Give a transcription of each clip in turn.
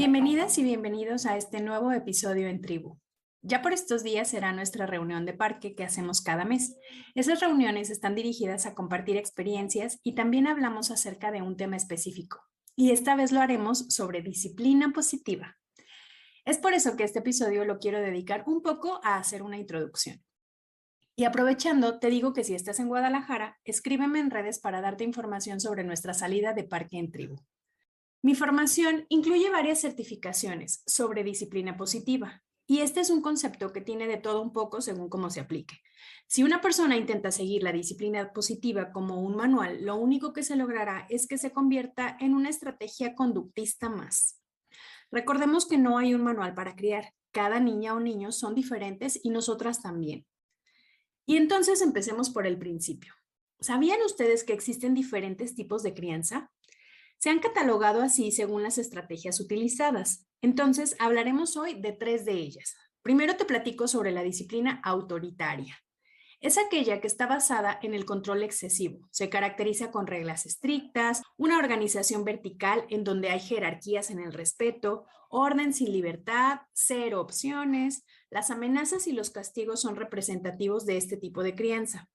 Bienvenidas y bienvenidos a este nuevo episodio en Tribu. Ya por estos días será nuestra reunión de parque que hacemos cada mes. Esas reuniones están dirigidas a compartir experiencias y también hablamos acerca de un tema específico. Y esta vez lo haremos sobre disciplina positiva. Es por eso que este episodio lo quiero dedicar un poco a hacer una introducción. Y aprovechando, te digo que si estás en Guadalajara, escríbeme en redes para darte información sobre nuestra salida de parque en Tribu. Mi formación incluye varias certificaciones sobre disciplina positiva, y este es un concepto que tiene de todo un poco según cómo se aplique. Si una persona intenta seguir la disciplina positiva como un manual, lo único que se logrará es que se convierta en una estrategia conductista más. Recordemos que no hay un manual para criar. Cada niña o niño son diferentes y nosotras también. Y entonces empecemos por el principio. ¿Sabían ustedes que existen diferentes tipos de crianza? Se han catalogado así según las estrategias utilizadas. Entonces, hablaremos hoy de 3 de ellas. Primero te platico sobre la disciplina autoritaria. Es aquella que está basada en el control excesivo. Se caracteriza con reglas estrictas, una organización vertical en donde hay jerarquías en el respeto, orden sin libertad, cero opciones. Las amenazas y los castigos son representativos de este tipo de crianza.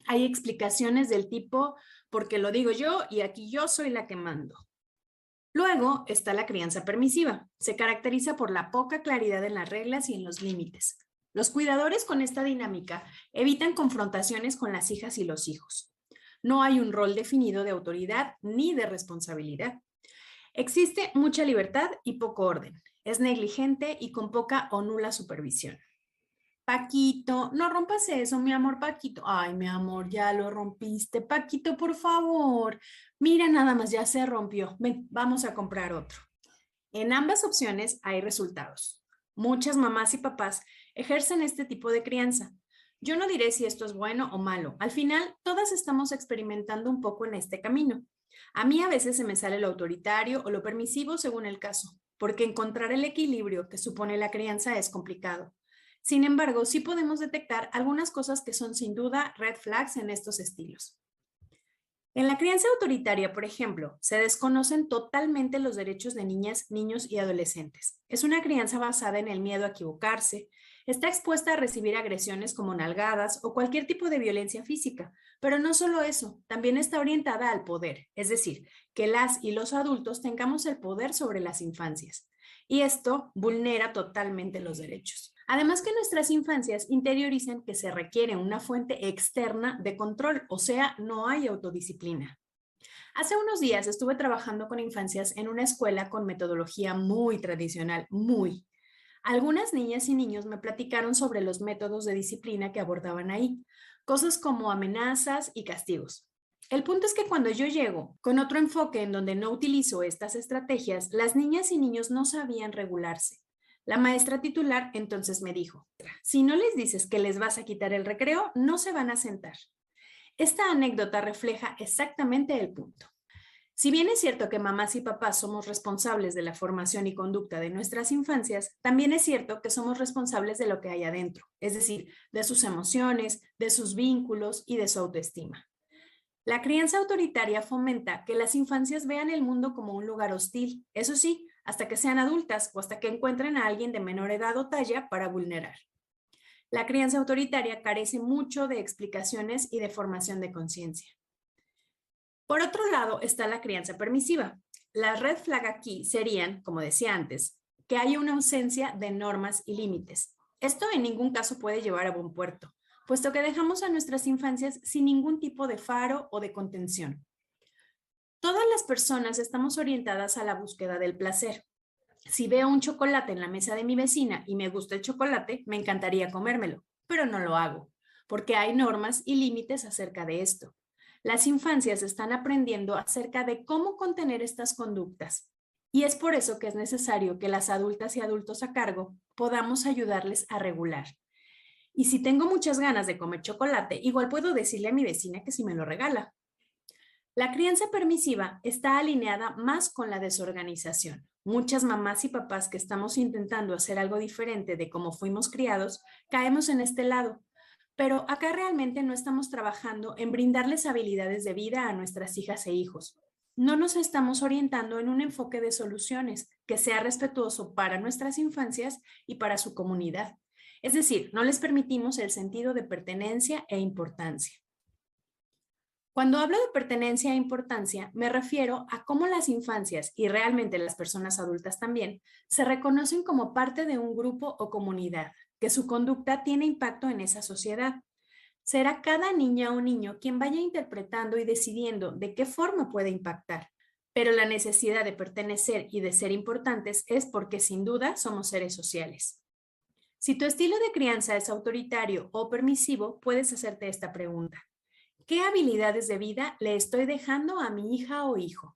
Hay explicaciones del tipo, porque lo digo yo y aquí yo soy la que mando. Luego está la crianza permisiva. Se caracteriza por la poca claridad en las reglas y en los límites. Los cuidadores con esta dinámica evitan confrontaciones con las hijas y los hijos. No hay un rol definido de autoridad ni de responsabilidad. Existe mucha libertad y poco orden. Es negligente y con poca o nula supervisión. Paquito, no rompas eso, mi amor, Paquito. Ay, mi amor, ya lo rompiste. Paquito, por favor. Mira, nada más, ya se rompió. Ven, vamos a comprar otro. En ambas opciones hay resultados. Muchas mamás y papás ejercen este tipo de crianza. Yo no diré si esto es bueno o malo. Al final, todas estamos experimentando un poco en este camino. A mí a veces se me sale lo autoritario o lo permisivo según el caso, porque encontrar el equilibrio que supone la crianza es complicado. Sin embargo, sí podemos detectar algunas cosas que son sin duda red flags en estos estilos. En la crianza autoritaria, por ejemplo, se desconocen totalmente los derechos de niñas, niños y adolescentes. Es una crianza basada en el miedo a equivocarse, está expuesta a recibir agresiones como nalgadas o cualquier tipo de violencia física, pero no solo eso, también está orientada al poder, es decir, que las y los adultos tengamos el poder sobre las infancias. Y esto vulnera totalmente los derechos. Además que nuestras infancias interiorizan que se requiere una fuente externa de control, o sea, no hay autodisciplina. Hace unos días estuve trabajando con infancias en una escuela con metodología muy tradicional, muy. Algunas niñas y niños me platicaron sobre los métodos de disciplina que abordaban ahí, cosas como amenazas y castigos. El punto es que cuando yo llego con otro enfoque en donde no utilizo estas estrategias, las niñas y niños no sabían regularse. La maestra titular entonces me dijo, si no les dices que les vas a quitar el recreo, no se van a sentar. Esta anécdota refleja exactamente el punto. Si bien es cierto que mamás y papás somos responsables de la formación y conducta de nuestras infancias, también es cierto que somos responsables de lo que hay adentro, es decir, de sus emociones, de sus vínculos y de su autoestima. La crianza autoritaria fomenta que las infancias vean el mundo como un lugar hostil, eso sí, hasta que sean adultas o hasta que encuentren a alguien de menor edad o talla para vulnerar. La crianza autoritaria carece mucho de explicaciones y de formación de conciencia. Por otro lado está la crianza permisiva. Las red flag aquí serían, como decía antes, que haya una ausencia de normas y límites. Esto en ningún caso puede llevar a buen puerto, puesto que dejamos a nuestras infancias sin ningún tipo de faro o de contención. Todas las personas estamos orientadas a la búsqueda del placer. Si veo un chocolate en la mesa de mi vecina y me gusta el chocolate, me encantaría comérmelo, pero no lo hago, porque hay normas y límites acerca de esto. Las infancias están aprendiendo acerca de cómo contener estas conductas, y es por eso que es necesario que las adultas y adultos a cargo podamos ayudarles a regular. Y si tengo muchas ganas de comer chocolate, igual puedo decirle a mi vecina que si me lo regala. La crianza permisiva está alineada más con la desorganización. Muchas mamás y papás que estamos intentando hacer algo diferente de cómo fuimos criados, caemos en este lado. Pero acá realmente no estamos trabajando en brindarles habilidades de vida a nuestras hijas e hijos. no nos estamos orientando en un enfoque de soluciones que sea respetuoso para nuestras infancias y para su comunidad. Es decir, no les permitimos el sentido de pertenencia e importancia. Cuando hablo de pertenencia e importancia, me refiero a cómo las infancias y realmente las personas adultas también se reconocen como parte de un grupo o comunidad, que su conducta tiene impacto en esa sociedad. Será cada niña o niño quien vaya interpretando y decidiendo de qué forma puede impactar. Pero la necesidad de pertenecer y de ser importantes es porque sin duda somos seres sociales. Si tu estilo de crianza es autoritario o permisivo, puedes hacerte esta pregunta. ¿Qué habilidades de vida le estoy dejando a mi hija o hijo?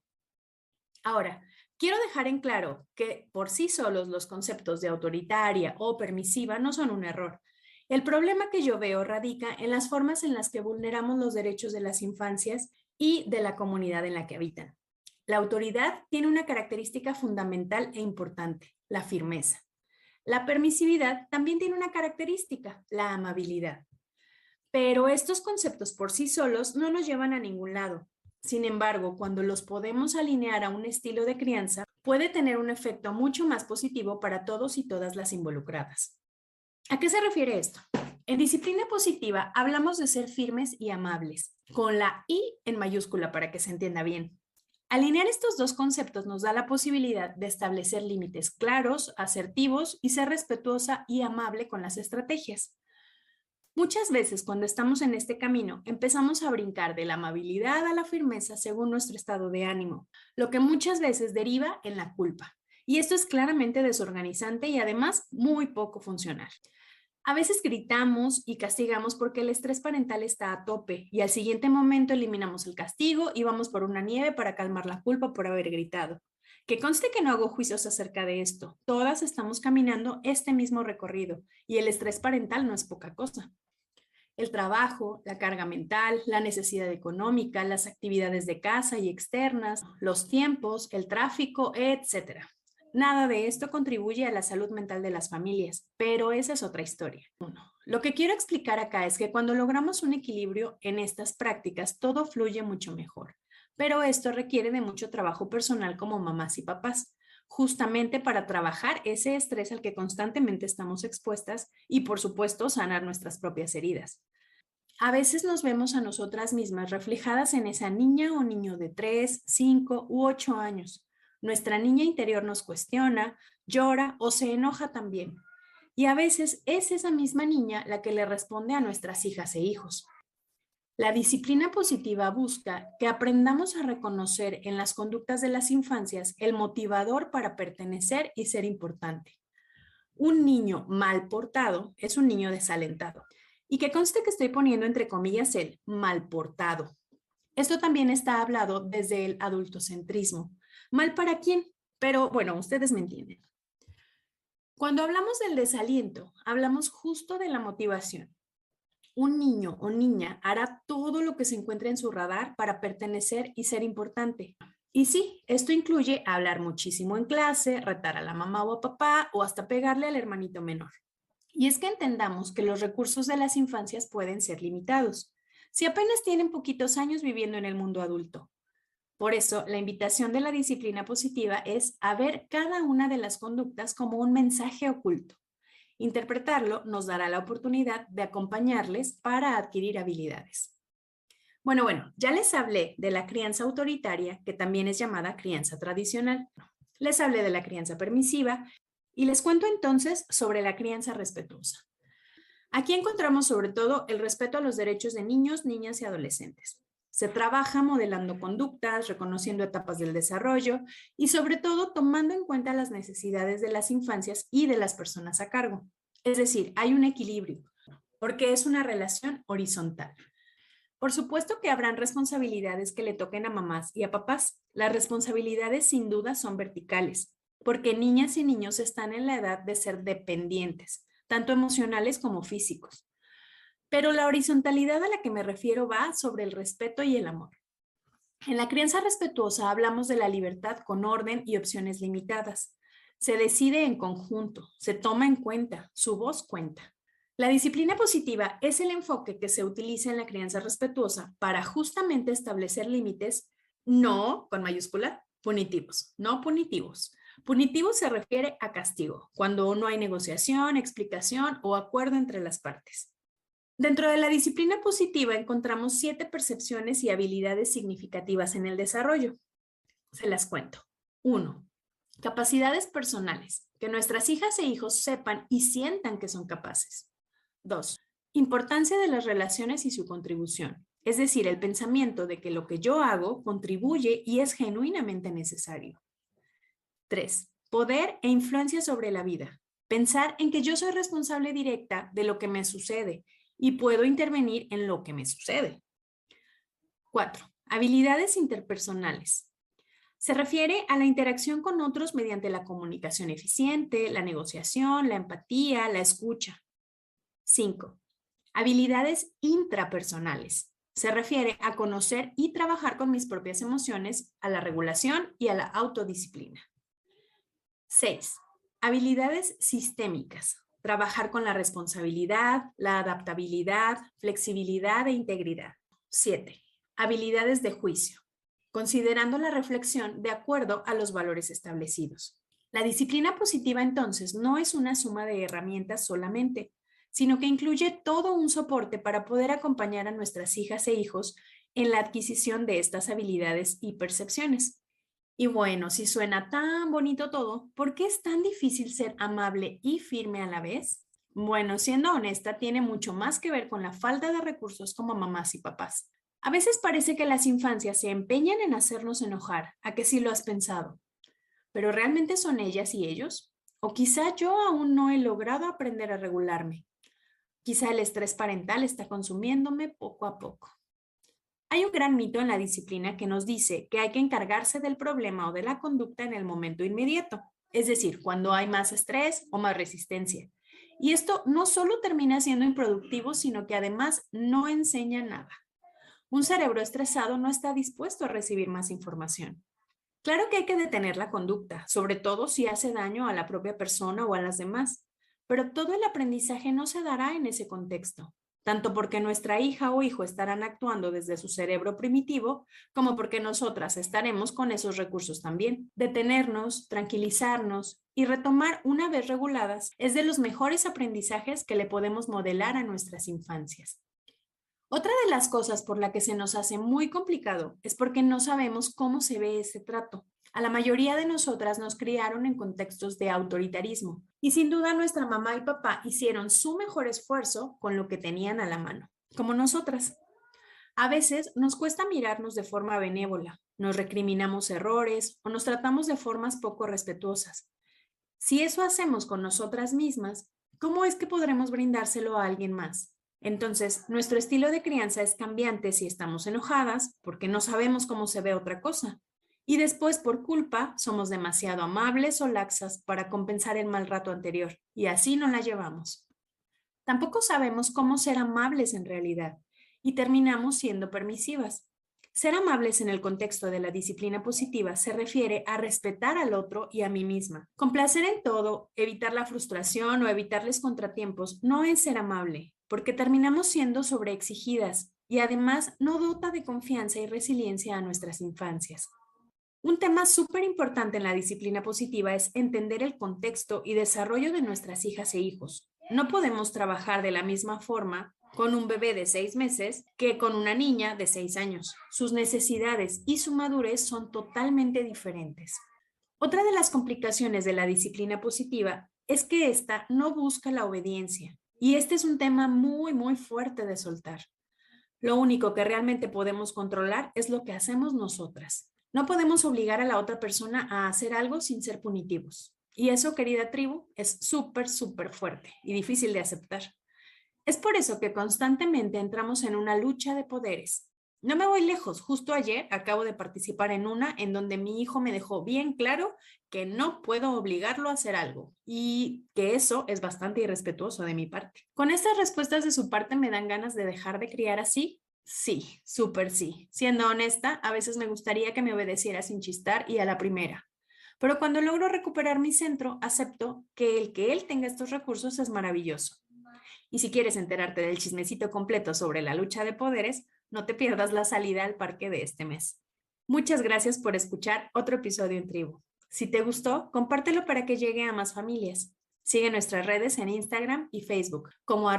Ahora, quiero dejar en claro que por sí solos los conceptos de autoritaria o permisiva no son un error. El problema que yo veo radica en las formas en las que vulneramos los derechos de las infancias y de la comunidad en la que habitan. La autoridad tiene una característica fundamental e importante, la firmeza. La permisividad también tiene una característica, la amabilidad. Pero estos conceptos por sí solos no nos llevan a ningún lado. Sin embargo, cuando los podemos alinear a un estilo de crianza, puede tener un efecto mucho más positivo para todos y todas las involucradas. ¿A qué se refiere esto? En disciplina positiva hablamos de ser firmes y amables, con la I en mayúscula para que se entienda bien. Alinear estos dos conceptos nos da la posibilidad de establecer límites claros, asertivos y ser respetuosa y amable con las estrategias. Muchas veces cuando estamos en este camino empezamos a brincar de la amabilidad a la firmeza según nuestro estado de ánimo, lo que muchas veces deriva en la culpa. Y esto es claramente desorganizante y además muy poco funcional. A veces gritamos y castigamos porque el estrés parental está a tope y al siguiente momento eliminamos el castigo y vamos por una nieve para calmar la culpa por haber gritado. Que conste que no hago juicios acerca de esto. Todas estamos caminando este mismo recorrido y el estrés parental no es poca cosa. El trabajo, la carga mental, la necesidad económica, las actividades de casa y externas, los tiempos, el tráfico, etc. Nada de esto contribuye a la salud mental de las familias, pero esa es otra historia. Lo que quiero explicar acá es que cuando logramos un equilibrio en estas prácticas, todo fluye mucho mejor, pero esto requiere de mucho trabajo personal como mamás y papás, justamente para trabajar ese estrés al que constantemente estamos expuestas y, por supuesto, sanar nuestras propias heridas. A veces nos vemos a nosotras mismas reflejadas en esa niña o niño de 3, 5 u 8 años. Nuestra niña interior nos cuestiona, llora o se enoja también. Y a veces es esa misma niña la que le responde a nuestras hijas e hijos. La disciplina positiva busca que aprendamos a reconocer en las conductas de las infancias el motivador para pertenecer y ser importante. Un niño mal portado es un niño desalentado. Y que conste que estoy poniendo entre comillas el mal portado. Esto también está hablado desde el adultocentrismo. ¿Mal para quién? Pero bueno, ustedes me entienden. Cuando hablamos del desaliento, hablamos justo de la motivación. Un niño o niña hará todo lo que se encuentre en su radar para pertenecer y ser importante. Y sí, esto incluye hablar muchísimo en clase, retar a la mamá o a papá o hasta pegarle al hermanito menor. Y es que entendamos que los recursos de las infancias pueden ser limitados, si apenas tienen poquitos años viviendo en el mundo adulto. Por eso, la invitación de la disciplina positiva es a ver cada una de las conductas como un mensaje oculto. Interpretarlo nos dará la oportunidad de acompañarles para adquirir habilidades. Bueno, ya les hablé de la crianza autoritaria, que también es llamada crianza tradicional. Les hablé de la crianza permisiva y les cuento entonces sobre la crianza respetuosa. Aquí encontramos sobre todo el respeto a los derechos de niños, niñas y adolescentes. Se trabaja modelando conductas, reconociendo etapas del desarrollo y sobre todo tomando en cuenta las necesidades de las infancias y de las personas a cargo. Es decir, hay un equilibrio, porque es una relación horizontal. Por supuesto que habrán responsabilidades que le toquen a mamás y a papás. Las responsabilidades sin duda son verticales, porque niñas y niños están en la edad de ser dependientes, tanto emocionales como físicos. Pero la horizontalidad a la que me refiero va sobre el respeto y el amor. En la crianza respetuosa hablamos de la libertad con orden y opciones limitadas. Se decide en conjunto, se toma en cuenta, su voz cuenta. La disciplina positiva es el enfoque que se utiliza en la crianza respetuosa para justamente establecer límites No, con mayúscula, punitivos, no punitivos. Punitivo se refiere a castigo, cuando no hay negociación, explicación o acuerdo entre las partes. Dentro de la disciplina positiva encontramos 7 percepciones y habilidades significativas en el desarrollo. Se las cuento. 1. Capacidades personales, que nuestras hijas e hijos sepan y sientan que son capaces. 2. Importancia de las relaciones y su contribución, es decir, el pensamiento de que lo que yo hago contribuye y es genuinamente necesario. 3. Poder e influencia sobre la vida, pensar en que yo soy responsable directa de lo que me sucede y puedo intervenir en lo que me sucede. 4. Habilidades interpersonales. Se refiere a la interacción con otros mediante la comunicación eficiente, la negociación, la empatía, la escucha. 5. Habilidades intrapersonales. Se refiere a conocer y trabajar con mis propias emociones, a la regulación y a la autodisciplina. 6. Habilidades sistémicas. Trabajar con la responsabilidad, la adaptabilidad, flexibilidad e integridad. 7. Habilidades de juicio. Considerando la reflexión de acuerdo a los valores establecidos. La disciplina positiva, entonces, no es una suma de herramientas solamente, sino que incluye todo un soporte para poder acompañar a nuestras hijas e hijos en la adquisición de estas habilidades y percepciones. Y bueno, si suena tan bonito todo, ¿por qué es tan difícil ser amable y firme a la vez? Bueno, siendo honesta, tiene mucho más que ver con la falta de recursos como mamás y papás. A veces parece que las infancias se empeñan en hacernos enojar, ¿a que sí lo has pensado? ¿Pero realmente son ellas y ellos? ¿O quizá yo aún no he logrado aprender a regularme? Quizá el estrés parental está consumiéndome poco a poco. Hay un gran mito en la disciplina que nos dice que hay que encargarse del problema o de la conducta en el momento inmediato, es decir, cuando hay más estrés o más resistencia. Y esto no solo termina siendo improductivo, sino que además no enseña nada. Un cerebro estresado no está dispuesto a recibir más información. Claro que hay que detener la conducta, sobre todo si hace daño a la propia persona o a las demás, pero todo el aprendizaje no se dará en ese contexto, tanto porque nuestra hija o hijo estarán actuando desde su cerebro primitivo, como porque nosotras estaremos con esos recursos también. Detenernos, tranquilizarnos y retomar una vez reguladas es de los mejores aprendizajes que le podemos modelar a nuestras infancias. Otra de las cosas por la que se nos hace muy complicado es porque no sabemos cómo se ve ese trato. A la mayoría de nosotras nos criaron en contextos de autoritarismo y sin duda nuestra mamá y papá hicieron su mejor esfuerzo con lo que tenían a la mano, como nosotras. A veces nos cuesta mirarnos de forma benévola, nos recriminamos errores o nos tratamos de formas poco respetuosas. Si eso hacemos con nosotras mismas, ¿cómo es que podremos brindárselo a alguien más? Entonces, nuestro estilo de crianza es cambiante si estamos enojadas, porque no sabemos cómo se ve otra cosa. Y después, por culpa, somos demasiado amables o laxas para compensar el mal rato anterior, y así no la llevamos. Tampoco sabemos cómo ser amables en realidad, y terminamos siendo permisivas. Ser amables en el contexto de la disciplina positiva se refiere a respetar al otro y a mí misma. Complacer en todo, evitar la frustración o evitarles contratiempos no es ser amable, porque terminamos siendo sobreexigidas y además no dota de confianza y resiliencia a nuestras infancias. Un tema súper importante en la disciplina positiva es entender el contexto y desarrollo de nuestras hijas e hijos. No podemos trabajar de la misma forma con un bebé de 6 meses que con una niña de 6 años. Sus necesidades y su madurez son totalmente diferentes. Otra de las complicaciones de la disciplina positiva es que ésta no busca la obediencia. Y este es un tema muy fuerte de soltar. Lo único que realmente podemos controlar es lo que hacemos nosotras. No podemos obligar a la otra persona a hacer algo sin ser punitivos. Y eso, querida tribu, es súper fuerte y difícil de aceptar. Es por eso que constantemente entramos en una lucha de poderes. No me voy lejos, justo ayer acabo de participar en una en donde mi hijo me dejó bien claro que no puedo obligarlo a hacer algo y que eso es bastante irrespetuoso de mi parte. Con estas respuestas de su parte me dan ganas de dejar de criar así. Sí, súper sí. Siendo honesta, a veces me gustaría que me obedeciera sin chistar y a la primera. Pero cuando logro recuperar mi centro, acepto que él tenga estos recursos es maravilloso. Y si quieres enterarte del chismecito completo sobre la lucha de poderes, no te pierdas la salida al parque de este mes. Muchas gracias por escuchar otro episodio en Tribu. Si te gustó, compártelo para que llegue a más familias. Sigue nuestras redes en Instagram y Facebook como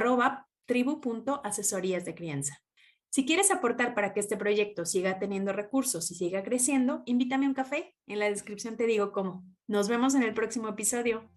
@tribu.asesorías de crianza. Si quieres aportar para que este proyecto siga teniendo recursos y siga creciendo, invítame a un café. En la descripción te digo cómo. Nos vemos en el próximo episodio.